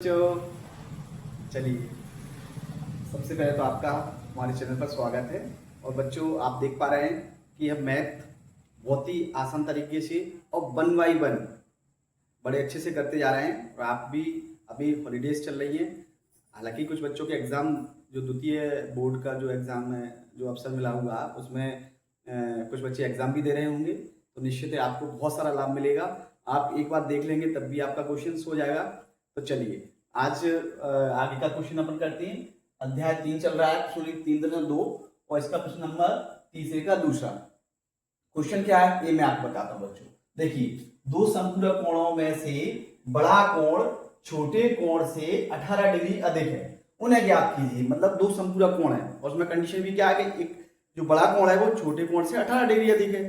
बच्चों चलिए, सबसे पहले तो आपका हमारे चैनल पर स्वागत है। और बच्चों, आप देख पा रहे हैं कि यह मैथ बहुत ही आसान तरीके से और 1 बाई 1 बड़े अच्छे से करते जा रहे हैं। और आप भी अभी हॉलीडेज चल रही हैं, हालांकि कुछ बच्चों के एग्ज़ाम जो द्वितीय बोर्ड का जो एग्ज़ाम है, जो अवसर मिला होगा उसमें कुछ बच्चे एग्ज़ाम भी दे रहे होंगे, तो निश्चित है आपको बहुत सारा लाभ मिलेगा। आप एक बार देख लेंगे तब भी आपका क्वेश्चन हो जाएगा। तो चलिए आज आगे का क्वेश्चन अपन करते हैं। अध्याय 3 चल रहा है, सूर्य 3.2 और इसका प्रश्न नंबर तीसरे का दूसरा। क्वेश्चन क्या है ये मैं आपको बताता हूँ बच्चों। देखिए, दो समपूरक कोणों में से बड़ा कोण छोटे कोण से 18 डिग्री अधिक है, उन्हें ज्ञात कीजिए। मतलब दो समपूरक कोण है और उसमें कंडीशन भी क्या है कि एक जो बड़ा कोण है वो छोटे कोण से 18 डिग्री अधिक है,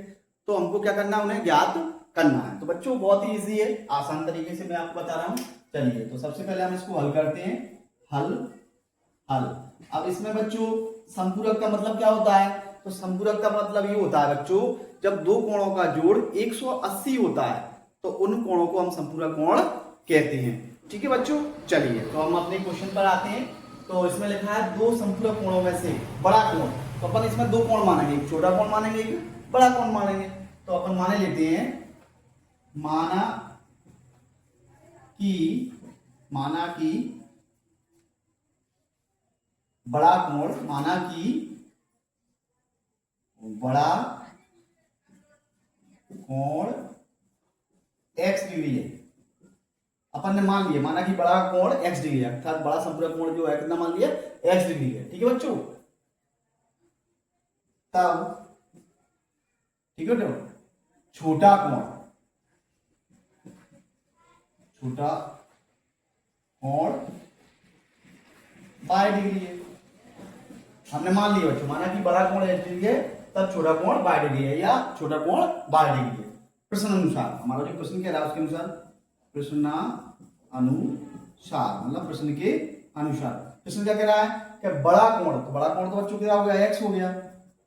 तो हमको क्या करना है, उन्हें ज्ञात करना है। तो बच्चों बहुत ही इजी है, आसान तरीके से मैं आपको बता रहा हूँ। चलिए, तो सबसे पहले हम इसको हल करते हैं। हल हल अब इसमें बच्चों संपूरक का मतलब क्या होता है? तो संपूरक का मतलब ये होता है बच्चों, जब दो कोणों का जोड़ 180 होता है तो उन कोणों को हम संपूरक कोण कहते हैं। ठीक है बच्चों, चलिए तो हम अपने क्वेश्चन पर आते हैं। तो इसमें लिखा है दो संपूरक कोणों में से बड़ा कोण, तो अपन इसमें दो कोण मानेंगे, एक छोटा कोण मानेंगे, एक बड़ा कोण मानेंगे। तो अपन माने लेते हैं, माना कि बड़ा कोण, माना कि बड़ा कोण x डिग्री है। अपन ने मान लिया, माना कि बड़ा कोण x डिग्री है, अर्थात बड़ा संपूरक कोण जो है कितना मान लिया, x डिग्री है। ठीक है बच्चों, तब ठीक है बच्चों, छोटा कोण y डिग्री है। हमने मान लिया बच्चों, माना कि बड़ा कोण x डिग्री है तब छोटा कोण y डिग्री है, या छोटा कोण y डिग्री है। प्रश्न अनुसार हमारा जो प्रश्न कह रहा है उसके अनुसार, प्रश्न अनुसार मतलब प्रश्न के अनुसार प्रश्न क्या कह रहा है कि बड़ा कोण, तो बड़ा कोण तो बच्चों क्या हो गया, x हो गया,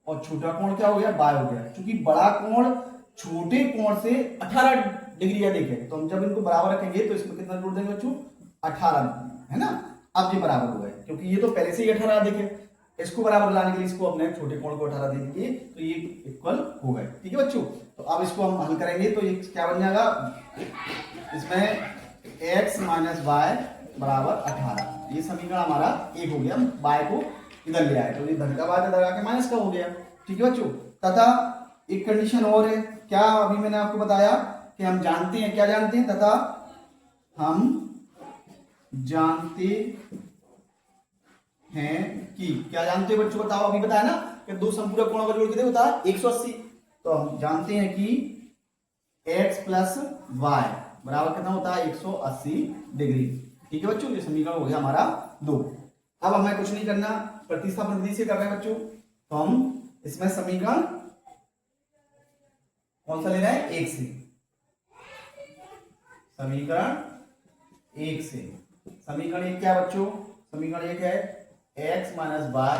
और छोटा कोण क्या हो गया, y हो गया। क्योंकि बड़ा कोण छोटे कोण से 18 डिग्री अधिक है, तो हम जब इनको बराबर रखेंगे तो इसमें कितना जोड़ देंगे बच्चों, 18 है ना। अब ये बराबर हो गए, क्योंकि ये तो पहले से ही 18 अधिक है, इसको बराबर लाने के लिए इसको अपने छोटे कोण को 18 दे देंगे तो ये इक्वल हो गए। ठीक है बच्चों, तो अब इसको हम हल करेंगे तो ये क्या बन जाएगा, इसमें x माइनस वाई बराबर 18, ये समीकरण हमारा एक हो गया। हम y को इधर ले आए तो ये धन का बाद लगा के माइनस का हो गया। ठीक है बच्चों, तथा एक कंडीशन और है, क्या अभी मैंने आपको बताया कि हम जानते हैं, क्या जानते हैं, तथा हम जानते हैं कि, क्या जानते हैं बच्चों बताओ, अभी बताया ना कि दो संपूरक कोणों का जोड़ कितने होता है, 180। तो हम जानते हैं कि x प्लस वाई बराबर कितना होता है, 180 डिग्री। ठीक है बच्चों, ये समीकरण हो गया हमारा 2। अब हमें कुछ नहीं करना, प्रतिस्थापन विधि से कर रहे हैं बच्चों। तो हम इसमें समीकरण कौन सा ले रहे हैं, 1 से, समीकरण 1 से। समीकरण 1 क्या है बच्चों, समीकरण 1 है x माइनस वाई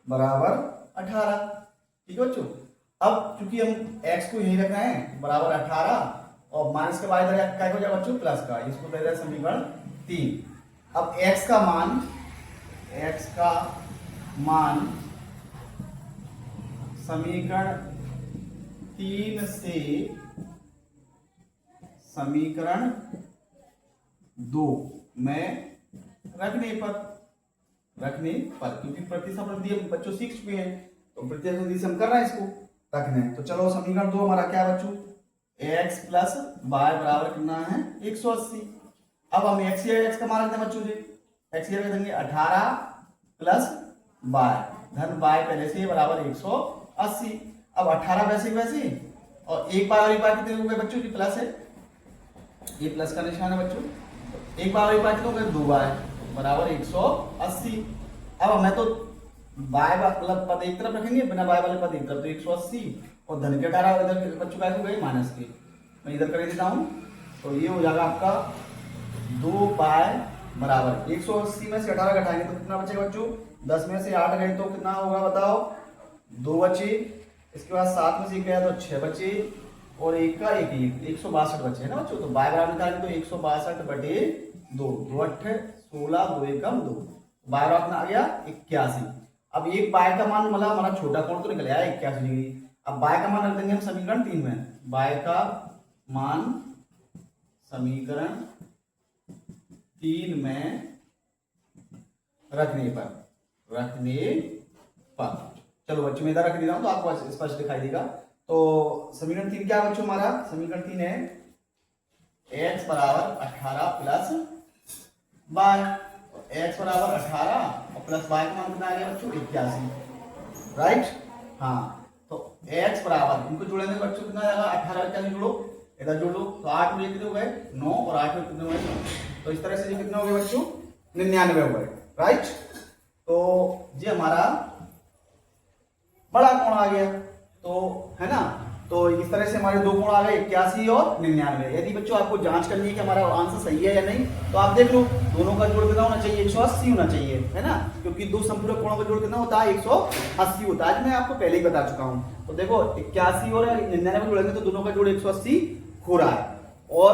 बराबर 18। ठीक है बच्चों, अब चूंकि हम x को यही रख रहे हैं बराबर 18 और माइनस का वाई क्या हो जाएगा बच्चों, प्लस का, इसको दे रहे हैं समीकरण 3। अब x का मान समीकरण 3 से समीकरण 2 में रखने पर, क्योंकि प्रतिस्थापन विधि बच्चों सीख चुके हैं, तो प्रतिस्थापन विधि से हम कर रहे हैं इसको रखने। तो चलो समीकरण 2 हमारा क्या है बच्चों, x प्लस वाई बराबर कितना है, 180। अब हम x का मान रखते हैं बच्चों जी, x रख देंगे 18 प्लस वाई, धन वाई पहले से बराबर 180। अब 18 वैसे वैसे और एक बार कितने हो गए बच्चों की, प्लस है, ये प्लस का निशान है बच्चों, एक बार कितने हो गए, 2 बार बराबर 180। अब हमें तो बाय वाला पद एक तरफ रखेंगे, बिना बाय वाले पद एक तरफ, तो 180 और धन के 18 इधर बच्चों का हो गए माइनस के, मैं इधर कर देता हूं, तो ये हो जाएगा आपका 2 बाय बराबर 180 में से 18 घटाएंगे तो कितना बचेगा बच्चों, 10 में से 8 गए तो कितना होगा बताओ, 2 बचे, इसके बाद 7 में से 1 गया तो 6 बचे, और एक का एक 162 बचे है ना बच्चों। तो बाय बराबर निकालेंगे तो 162 बटे 2, 2 अट्ठे 16, 2 एकम 2, बाय का कितना आ गया 81। अब एक बाय का मान मतलब हमारा छोटा कोण तो निकल आया 81 डिग्री। अब बाय का मान रख देंगे हम समीकरण 3 में, बाय का मान समीकरण 3 में रखने पर चलो बच्चों मैं इधर रख दे रहा हूं तो आपको स्पष्ट दिखाई देगा। तो समीकरण 3 क्या बच्चों हमारा समीकरण 3 है x बराबर 18 प्लस बाय, x बराबर 18 और प्लस बाय का मान कितना आ गया बच्चों 81, राइट। हाँ तो x बराबर इनको जोड़ेंगे बच्चों कितना आएगा 18 का जोड़ो इधर जोड़ो तो 8 में कितने हो गए 9 और 8 में कितने हो गए 9, तो इस तरह से ये कितने हो गए बच्चों 99 हो गए, राइट। तो ये हमारा बड़ा कोण आ गया तो है ना, तो इस तरह से हमारे दो कोण आ गए 81 और 99। यदि बच्चों आपको जांच करनी है कि हमारा आंसर सही है या नहीं तो आप देख लो दोनों का जोड़ कितना होना चाहिए 180 होना चाहिए, है ना, क्योंकि दो संपूरक कोणों का जोड़ कितना होता है 180 होता है, मैं आपको पहले ही बता चुका हूं। तो देखो 81 और 99 जोड़ेंगे तो दोनों का जोड़ 180 हो रहा है और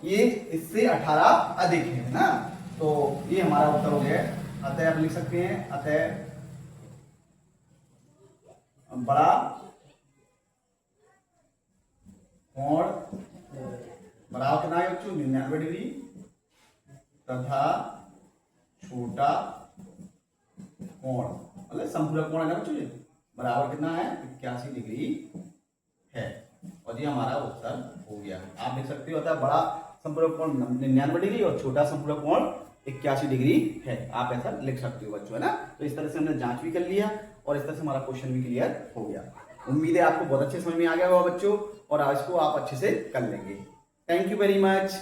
ये इससे 18 अधिक है ना, तो ये हमारा उत्तर हो गया। अतः आप लिख सकते हैं अतः बड़ा कोण बराबर कितना है बच्चों 99 डिग्री तथा छोटा कोण मतलब संपूरक कोण है ना बच्चों बराबर कितना है 81 डिग्री है, और ये हमारा उत्तर हो गया। आप देख सकते हो होता है बड़ा संपूरक कोण 99 डिग्री और छोटा संपूरक कोण 81 डिग्री है, आप ऐसा लिख सकते हो बच्चों, है ना। तो इस तरह से हमने जांच भी कर लिया और इस तरह से हमारा क्वेश्चन भी क्लियर हो गया। उम्मीद है आपको बहुत अच्छे समझ में आ गया होगा बच्चों और आज को आप अच्छे से कर लेंगे। Thank you very much.